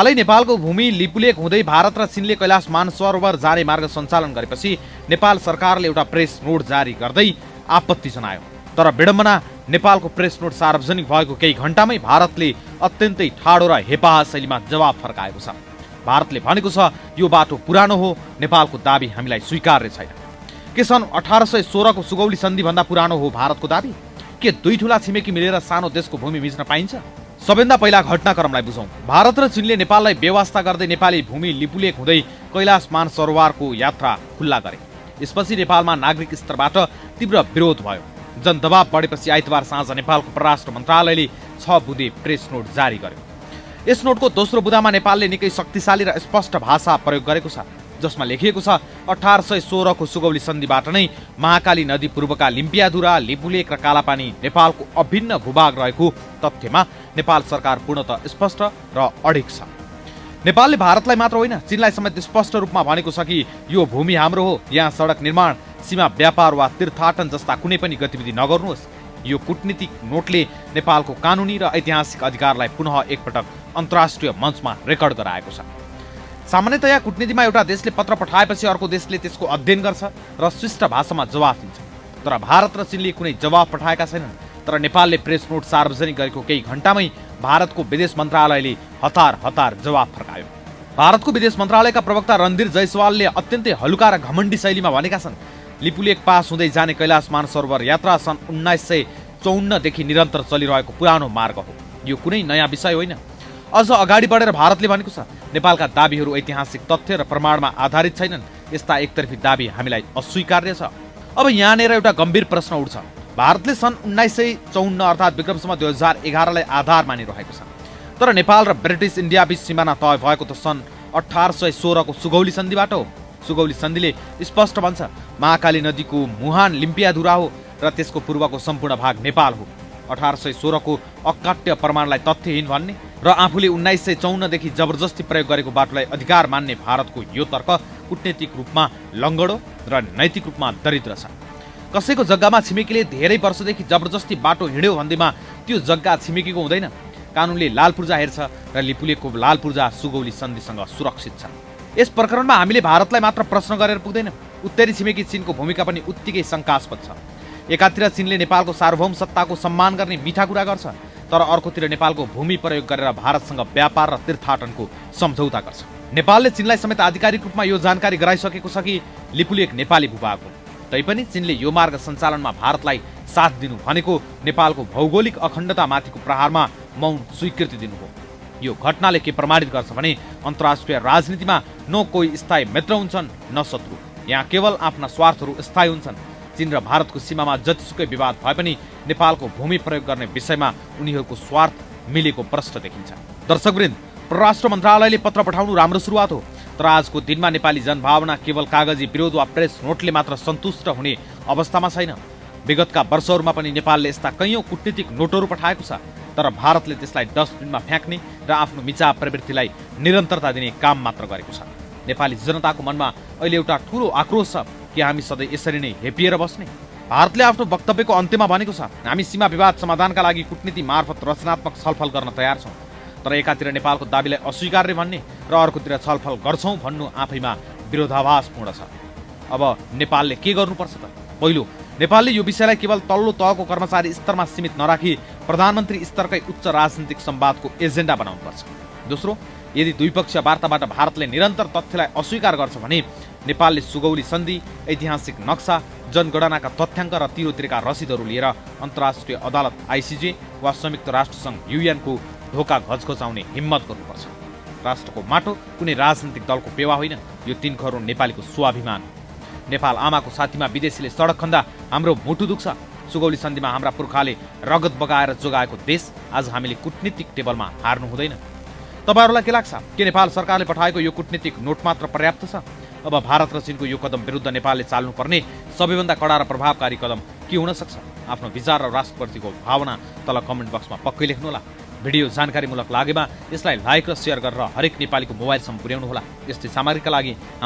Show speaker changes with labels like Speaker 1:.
Speaker 1: हालै नेपालको भूमि लिपुलेक हुँदै भारत र चीनले कैलाश मानसरोवर जाने मार्ग सञ्चालन गरेपछि नेपाल सरकारले एउटा प्रेस नोट जारी गर्दै आपत्ति जनायो। तर विडम्बना, नेपालको प्रेस नोट सार्वजनिक भएको केही घण्टामै भारतले अत्यन्तै ठाडो र हेपाहा शैलीमा जवाब फर्काएको छ। भारतले भनेको छ यो बाटो पुरानो हो, नेपालको दाबी हामीलाई स्वीकार्य छैन। के सन् 1816 को सुगौली सन्धि भन्दा पुरानो हो भारतको दाबी? के दुई ठूला छिमेकी मिलेर सानो देशको भूमि मिच्न पाइन्छ? सबैभन्दा पहिला घटनाक्रमलाई बुझौं। भारत र चीनले नेपाललाई बेवास्ता गर्दै नेपाली भूमि लिपुलेक हुँदै कैलाश मानसरोवरको यात्रा खुल्ला गरे। यसपछि नेपालमा नागरिक स्तरबाट तीव्र विरोध भयो। जनदबाव बढेपछि आइतबार साँझ नेपालको परराष्ट्र मन्त्रालयले 6 बुँदे प्रेस नोट जारी गर्यो। यस नोटको दोस्रो बुँदामा नेपालले निकै शक्तिशाली र स्पष्ट भाषा प्रयोग गरेको छ, जसमा लेखिएको छ 1816 को सुगौली सन्धिबाट नै महाकाली नदी पूर्वका लिम्पियाधुरा, लिपुलेक र कालापानी नेपालको अभिन्न भूभाग रहेको तथ्यमा नेपाल सरकार पूर्णतः स्पष्ट र अडिग छ। नेपालले भारतलाई मात्र होइन, चीनलाई समेत स्पष्ट रूपमा भनेको छ कि यो भूमि हाम्रो हो, यहाँ सडक निर्माण, सीमा व्यापार वा तीर्थाटन जस्ता कुनै पनि गतिविधि नगर्नुहोस्। यो कूटनीतिक नोटले नेपालको कानुनी र ऐतिहासिक अधिकारलाई पुनः एकपटक अन्तर्राष्ट्रिय मञ्चमा रेकर्ड गराएको छ। सामान्यतया कूटनीतिमा एउटा देशले पत्र पठाएपछि अर्को देशले त्यसको अध्ययन गर्छ र स्पष्ट भाषामा जवाफ दिन्छ। तर भारत र चीनले कुनै जवाफ पठाएका छैनन्। तर नेपालले प्रेस नोट सार्वजनिक गरेको केही घण्टामै भारतको विदेश मन्त्रालयले हतार जवाफ फर्कायो। भारतको विदेश मन्त्रालयका प्रवक्ता रणधीर जयसवालले अत्यन्तै हलुका र घमण्डी शैलीमा भनेका छन्, लिपुलेक पास हुँदै जाने कैलाश मानसरोवर यात्रा सन् 1954 देखि निरन्तर चलिरहेको पुरानो मार्ग हो। यो कुनै नयाँ विषय होइन। अझ अगाडि बढेर भारतले भनेको छ नेपालका दाबीहरू ऐतिहासिक तथ्य र प्रमाणमा आधारित छैनन्। यस्ता एकतर्फी दाबी हामीलाई अस्वीकार्य छ। अब यहाँनिर एउटा गम्भीर प्रश्न उठ्छ। भारतले सन् 1954 अर्थात् विक्रमसम्म 2011 लाई आधार मानिरहेको छ। तर नेपाल र ब्रिटिस इन्डिया बीच सिमाना तय भएको त सन् 1816 को सुगौली सन्धिबाट हो। सुगौली सन्धिले स्पष्ट भन्छ महाकाली नदीको मुहान लिम्पियाधुरा हो र त्यसको पूर्वको सम्पूर्ण भाग नेपाल हो। 1816 को अकाट्य प्रमाणलाई तथ्यहीन भन्ने र आफूले 1954 देखि जबरजस्ती प्रयोग गरेको बाटोलाई अधिकार मान्ने भारतको यो तर्क कूटनीतिक रूपमा लङ्गडो र नैतिक रूपमा दरिद्र छ। कसैको जग्गामा छिमेकीले धेरै वर्षदेखि जबरजस्ती बाटो हिँड्यो भन्दैमा त्यो जग्गा छिमेकीको हुँदैन। कानुनले लाल पूर्जा हेर्छ र लिपुलेकको लाल पूर्जा सुगौली सन्धिसँग सुरक्षित छ। यस प्रकरणमा हामीले भारतलाई मात्र प्रश्न गरेर पुग्दैन, उत्तरी छिमेकी चीनको भूमिका पनि उत्तिकै शङ्कास्पद छ। एकातिर चीनले नेपालको सार्वभौम सत्ताको सम्मान गर्ने मिठा कुरा गर्छ, तर अर्कोतिर नेपालको भूमि प्रयोग गरेर भारतसँग व्यापार र तीर्थाटनको सम्झौता गर्छ। नेपालले चीनलाई समेत आधिकारिक रूपमा यो जानकारी गराइसकेको छ कि लिपुलेक नेपाली भूभाग हो। तैपनि चीनले यो मार्ग सञ्चालनमा भारतलाई साथ दिनु भनेको नेपालको भौगोलिक अखण्डतामाथिको प्रहारमा मौन स्वीकृति दिनु हो। यो घटनाले के प्रमाणित गर्छ भने अन्तर्राष्ट्रिय राजनीतिमा न कोही स्थायी मित्र हुन्छन् न शत्रु। यहाँ केवल आफ्ना स्वार्थहरू स्थायी हुन्छन्। चीन र भारतको सीमामा जतिसुकै विवाद भए पनि नेपालको भूमि प्रयोग गर्ने विषयमा उनीहरूको स्वार्थ मिलेको प्रष्ट देखिन्छ। दर्शकवृन्द, परराष्ट्र मन्त्रालयले पत्र पठाउनु राम्रो सुरुवात हो, तर आजको दिनमा नेपाली जनभावना केवल कागजी विरोध वा प्रेस नोटले मात्र सन्तुष्ट हुने अवस्थामा छैन। विगतका वर्षहरूमा पनि नेपालले यस्ता कैयौं कूटनीतिक नोटहरू पठाएको छ, तर भारतले त्यसलाई डस्टबिनमा फ्याँक्ने र आफ्नो मिचा प्रवृत्तिलाई निरन्तरता दिने काम मात्र गरेको छ। नेपाली जनताको मनमा अहिले एउटा ठूलो आक्रोश छ कि हामी सधैँ यसरी नै हेपिएर बस्ने। भारतले आफ्नो वक्तव्यको अन्त्यमा भनेको छ हामी सीमा विवाद समाधानका लागि कूटनीति मार्फत रचनात्मक छलफल गर्न तयार छौँ। तर एकातिर नेपालको दाबीलाई अस्वीकार्य भन्ने र अर्कोतिर छलफल गर्छौँ भन्नु आफैमा विरोधाभासपूर्ण छ। अब नेपालले के गर्नुपर्छ त? पहिलो, नेपालले यो विषयलाई केवल तल्लो तहको कर्मचारी स्तरमा सीमित नराखी प्रधानमन्त्री स्तरकै उच्च राजनीतिक संवादको एजेन्डा बनाउनुपर्छ। दोस्रो, यदि द्विपक्षीय वार्ताबाट भारतले निरन्तर तथ्यलाई अस्वीकार गर्छ भने नेपालले सुगौली सन्धि, ऐतिहासिक नक्सा, जनगणनाका तथ्याङ्क र तिरोतिरका रसिदहरू लिएर अन्तर्राष्ट्रिय अदालत ICJ वा संयुक्त राष्ट्रसङ्घ UN को ढोका घचघचाउने हिम्मत गर्नुपर्छ। राष्ट्रको माटो कुनै राजनीतिक दलको पेवा होइन, यो 3 करोड नेपालीको स्वाभिमान। नेपाल आमाको साथीमा विदेशीले सडक खन्दा हाम्रो मुटु दुख्छ। सुगौली सन्धिमा हाम्रा पुर्खाले रगत बगाएर जोगाएको देश आज हामीले कूटनीतिक टेबलमा हार्नु हुँदैन। तपाईहरुलाई के लाग्छ? के नेपाल सरकारले पठाएको यो कूटनीतिक नोट मात्र पर्याप्त छ? अब भारत र चीनको यो कदम विरुद्ध नेपालले चाल्नुपर्ने सबैभन्दा कडा र प्रभावकारी कदम के हुन सक्छ? आफ्नो विचार र राष्ट्रप्रतिको भावना तल कमेन्ट बक्समा पक्कै लेख्नुहोला। भिडियो जानकारीमूलक लागेमा यसलाई लाइक र शेयर गरेर हरेक नेपालीको मोबाइलसम्म पुर्याउनुहोला। यस्तै सामग्रीका लागि